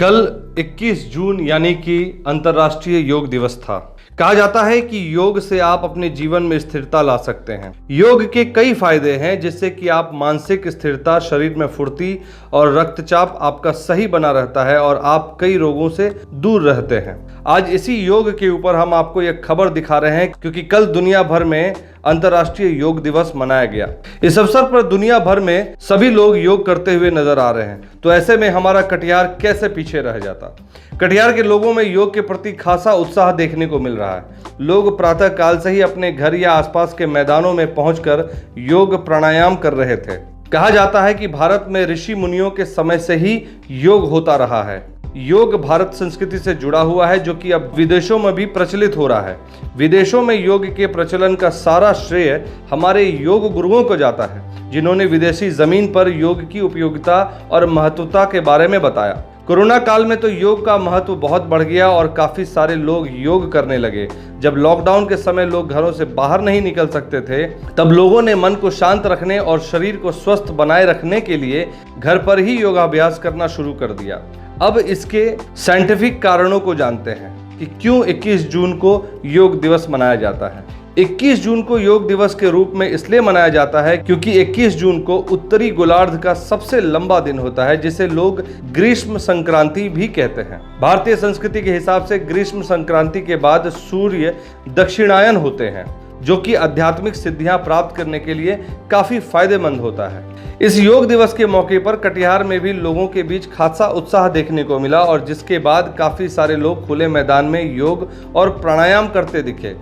कल 21 जून यानी कि अंतर्राष्ट्रीय योग दिवस था। कहा जाता है कि योग से आप अपने जीवन में स्थिरता ला सकते हैं। योग के कई फायदे हैं जिससे कि आप मानसिक स्थिरता, शरीर में फुर्ती और रक्तचाप आपका सही बना रहता है और आप कई रोगों से दूर रहते हैं। आज इसी योग के ऊपर हम आपको एक खबर दिखा रहे हैं क्योंकि कल दुनिया भर में अंतर्राष्ट्रीय योग दिवस मनाया गया। इस अवसर पर दुनिया भर में सभी लोग योग करते हुए नजर आ रहे हैं, तो ऐसे में हमारा कटिहार कैसे पीछे रह जाता। कटिहार के लोगों में योग के प्रति खासा उत्साह देखने को मिल रहा है। लोग प्रातः काल से ही अपने घर या आसपास के मैदानों में पहुंचकर योग प्राणायाम कर रहे थे। कहा जाता है कि भारत में ऋषि मुनियों के समय से ही योग होता रहा है। योग भारत संस्कृति से जुड़ा हुआ है जो कि अब विदेशों में भी प्रचलित हो रहा है। विदेशों में योग के प्रचलन का सारा श्रेय हमारे योग गुरुओं को जाता है, जिन्होंने विदेशी जमीन पर योग की उपयोगिता और महत्वता के बारे में बताया। कोरोना काल में तो योग का महत्व बहुत बढ़ गया और काफी सारे लोग योग करने लगे। जब लॉकडाउन के समय लोग घरों से बाहर नहीं निकल सकते थे, तब लोगों ने मन को शांत रखने और शरीर को स्वस्थ बनाए रखने के लिए घर पर ही योगाभ्यास करना शुरू कर दिया। अब इसके साइंटिफिक कारणों को जानते हैं कि क्यों 21 जून को योग दिवस मनाया जाता है। 21 जून को योग दिवस के रूप में इसलिए मनाया जाता है क्योंकि 21 जून को उत्तरी गोलार्ध का सबसे लंबा दिन होता है, जिसे लोग ग्रीष्म संक्रांति भी कहते हैं। भारतीय संस्कृति के हिसाब से ग्रीष्म संक्रांति के बाद सूर्य दक्षिणायन होते हैं, जो कि आध्यात्मिक सिद्धियां प्राप्त करने के लिए काफी फायदेमंद होता है। इस योग दिवस के मौके पर कटिहार में भी लोगों के बीच खासा उत्साह देखने को मिला और जिसके बाद काफी सारे लोग खुले मैदान में योग और प्राणायाम करते दिखे।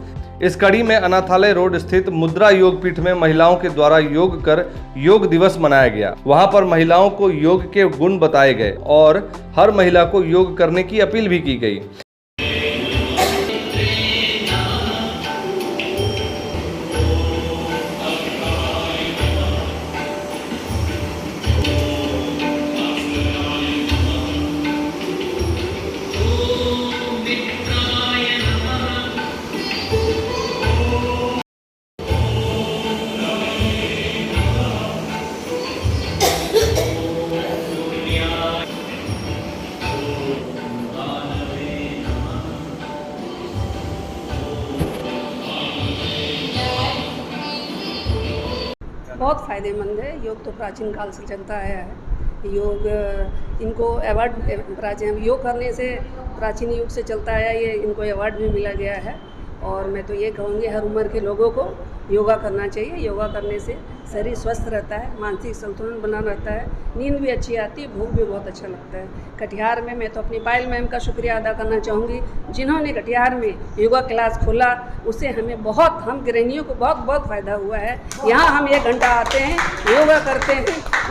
इस कड़ी में अनाथालय रोड स्थित मुद्रा योग पीठ में महिलाओं के द्वारा योग कर योग दिवस मनाया गया। वहां पर महिलाओं को योग के गुण बताए गए और हर महिला को योग करने की अपील भी की गई। बहुत फ़ायदेमंद है। योग तो प्राचीन काल से चलता आया है। योग इनको अवार्ड प्राचीन योग करने से प्राचीन युग से चलता आया, ये इनको अवार्ड भी मिला गया है। और मैं तो ये कहूँगी हर उम्र के लोगों को योगा करना चाहिए। योगा करने से शरीर स्वस्थ रहता है, मानसिक संतुलन बना रहता है, नींद भी अच्छी आती है, भूख भी बहुत अच्छा लगता है। कटिहार में मैं तो अपनी पायल मैम का शुक्रिया अदा करना चाहूँगी, जिन्होंने कटिहार में योगा क्लास खोला। उससे हमें हम गृहिणियों को बहुत बहुत फ़ायदा हुआ है। यहाँ हम 1 घंटा आते हैं, योगा करते हैं,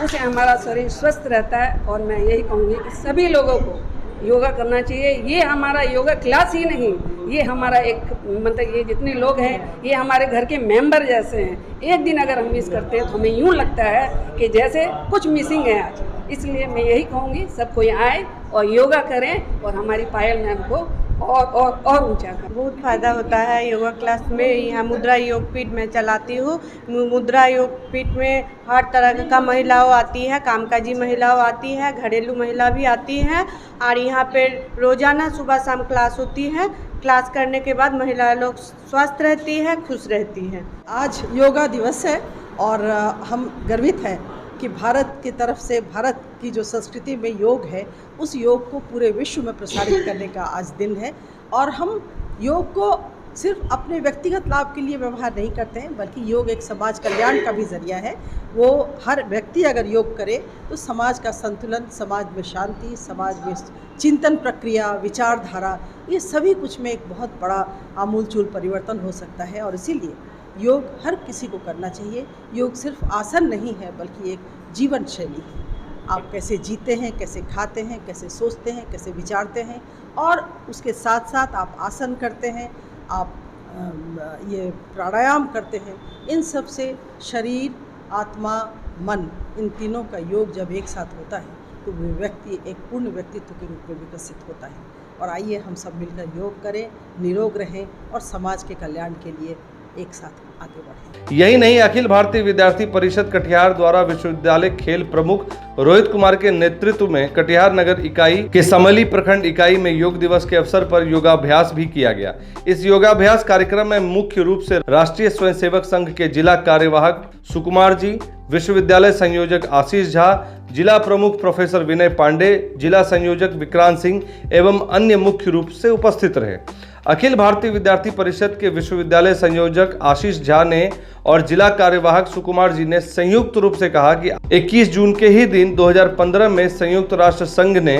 उससे हमारा शरीर स्वस्थ रहता है। और मैं यही कहूँगी कि सभी लोगों को योगा करना चाहिए। ये हमारा योगा क्लास ही नहीं, ये हमारा एक मतलब ये जितने लोग हैं ये हमारे घर के मेंबर जैसे हैं। एक दिन अगर हम मिस करते हैं तो हमें यूँ लगता है कि जैसे कुछ मिसिंग है आज। इसलिए मैं यही कहूँगी सब कोई आए और योगा करें और हमारी पायल मैम को और ऊंचा करें। बहुत फ़ायदा होता है योगा क्लास में। यहाँ मुद्रा योग पीठ में चलाती हूँ। मुद्रा योग पीठ में हर तरह का महिलाओं आती है, कामकाजी महिलाओं आती है, घरेलू महिला भी आती हैं। और यहाँ पे रोज़ाना सुबह शाम क्लास होती है। क्लास करने के बाद महिला लोग स्वस्थ रहती है, खुश रहती हैं। आज योगा दिवस है और हम गर्वित हैं कि भारत की तरफ से भारत की जो संस्कृति में योग है, उस योग को पूरे विश्व में प्रसारित करने का आज दिन है। और हम योग को सिर्फ अपने व्यक्तिगत लाभ के लिए व्यवहार नहीं करते हैं, बल्कि योग एक समाज कल्याण का भी जरिया है। वो हर व्यक्ति अगर योग करे तो समाज का संतुलन, समाज में शांति, समाज में चिंतन प्रक्रिया, विचारधारा, ये सभी कुछ में एक बहुत बड़ा आमूलचूल परिवर्तन हो सकता है। और इसीलिए योग हर किसी को करना चाहिए। योग सिर्फ आसन नहीं है बल्कि एक जीवन शैली है। आप कैसे जीते हैं, कैसे खाते हैं, कैसे सोचते हैं, कैसे विचारते हैं, और उसके साथ साथ आप आसन करते हैं, आप ये प्राणायाम करते हैं। इन सब से शरीर, आत्मा, मन, इन तीनों का योग जब एक साथ होता है तो वो व्यक्ति एक पूर्ण व्यक्तित्व के रूप में विकसित होता है। और आइए हम सब मिलकर योग करें, निरोग रहें और समाज के कल्याण के लिए एक साथ आगे बढ़ें। यही नहीं, अखिल भारतीय विद्यार्थी परिषद कटिहार द्वारा विश्वविद्यालय खेल प्रमुख रोहित कुमार के नेतृत्व में कटिहार नगर इकाई के समली प्रखंड इकाई में योग दिवस के अवसर पर योगाभ्यास भी किया गया। इस योगाभ्यास कार्यक्रम में मुख्य रूप से राष्ट्रीय स्वयंसेवक संघ के जिला कार्यवाहक सुकुमार जी, विश्वविद्यालय संयोजक आशीष झा, जिला प्रमुख प्रोफेसर विनय पांडे, जिला संयोजक विक्रांत सिंह एवं अन्य मुख्य रूप से उपस्थित रहे। अखिल भारतीय विद्यार्थी परिषद के विश्वविद्यालय संयोजक आशीष झा ने और जिला कार्यवाहक सुकुमार जी ने संयुक्त रूप से कहा कि 21 जून के ही दिन 2015 में संयुक्त राष्ट्र संघ ने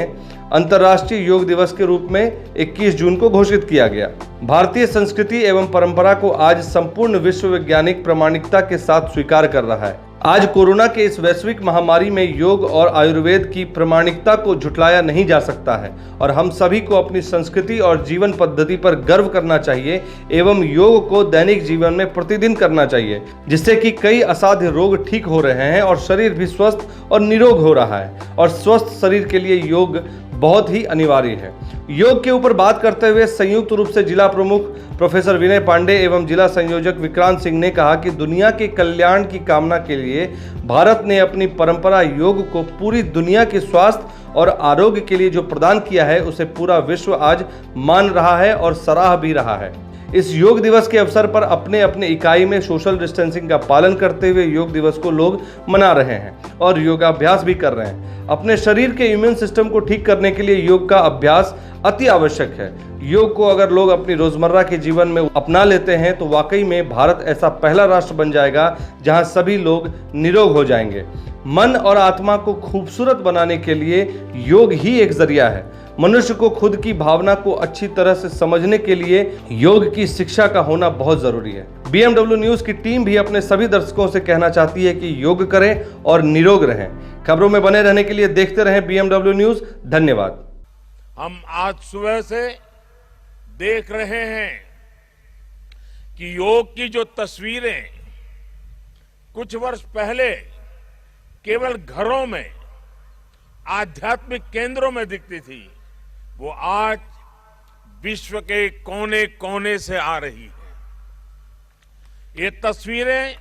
अंतर्राष्ट्रीय योग दिवस के रूप में 21 जून को घोषित किया गया। भारतीय संस्कृति एवं परंपरा को आज संपूर्ण विश्व वैज्ञानिक प्रामाणिकता के साथ स्वीकार कर रहा है। आज कोरोना के इस वैश्विक महामारी में योग और आयुर्वेद की प्रामाणिकता को झुठलाया नहीं जा सकता है और हम सभी को अपनी संस्कृति और जीवन पद्धति पर गर्व करना चाहिए एवं योग को दैनिक जीवन में प्रतिदिन करना चाहिए, जिससे कि कई असाध्य रोग ठीक हो रहे हैं और शरीर भी स्वस्थ और निरोग हो रहा है और स्वस्थ शरीर के लिए योग बहुत ही अनिवार्य है। योग के ऊपर बात करते हुए संयुक्त रूप से जिला प्रमुख प्रोफेसर विनय पांडे एवं जिला संयोजक विक्रांत सिंह ने कहा कि दुनिया के कल्याण की कामना के लिए भारत ने अपनी परंपरा योग को पूरी दुनिया के स्वास्थ्य और आरोग्य के लिए जो प्रदान किया है उसे पूरा विश्व आज मान रहा है और सराह भी रहा है। इस योग दिवस के अवसर पर अपने अपने इकाई में सोशल डिस्टेंसिंग का पालन करते हुए योग दिवस को लोग मना रहे हैं और योगाभ्यास भी कर रहे हैं। अपने शरीर के इम्यून सिस्टम को ठीक करने के लिए योग का अभ्यास अति आवश्यक है। योग को अगर लोग अपनी रोजमर्रा के जीवन में अपना लेते हैं तो वाकई में भारत ऐसा पहला राष्ट्र बन जाएगा जहां सभी लोग निरोग हो जाएंगे। मन और आत्मा को खूबसूरत बनाने के लिए योग ही एक जरिया है। मनुष्य को खुद की भावना को अच्छी तरह से समझने के लिए योग की शिक्षा का होना बहुत जरूरी है। BMW न्यूज की टीम भी अपने सभी दर्शकों से कहना चाहती है कि योग करें और निरोग रहें। खबरों में बने रहने के लिए देखते रहें BMW न्यूज। धन्यवाद। हम आज सुबह से देख रहे हैं कि योग की जो तस्वीरें कुछ वर्ष पहले केवल घरों में, आध्यात्मिक केंद्रों में दिखती थी, वो आज विश्व के कोने कोने से आ रही है। ये तस्वीरें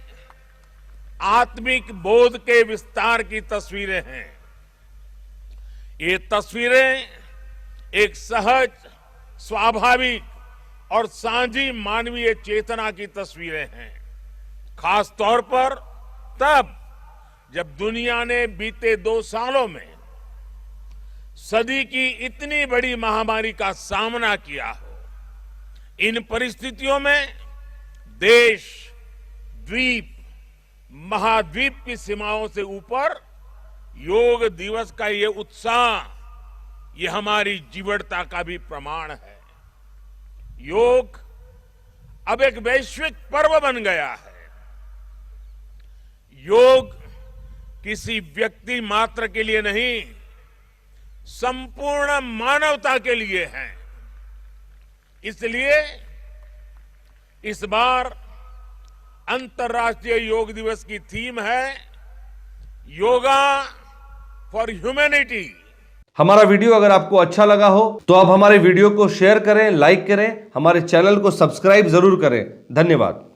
आत्मिक बोध के विस्तार की तस्वीरें हैं। ये तस्वीरें एक सहज, स्वाभाविक और साझी मानवीय चेतना की तस्वीरें हैं। खास तौर पर तब जब दुनिया ने बीते 2 सालों में सदी की इतनी बड़ी महामारी का सामना किया हो। इन परिस्थितियों में देश, द्वीप, महाद्वीप की सीमाओं से ऊपर योग दिवस का ये उत्साह, ये हमारी जीवटता का भी प्रमाण है। योग अब एक वैश्विक पर्व बन गया है। योग किसी व्यक्ति मात्र के लिए नहीं, संपूर्ण मानवता के लिए है। इसलिए इस बार अंतर्राष्ट्रीय योग दिवस की थीम है योगा फॉर ह्यूमैनिटी। हमारा वीडियो अगर आपको अच्छा लगा हो तो आप हमारे वीडियो को शेयर करें, लाइक करें, हमारे चैनल को सब्सक्राइब जरूर करें। धन्यवाद।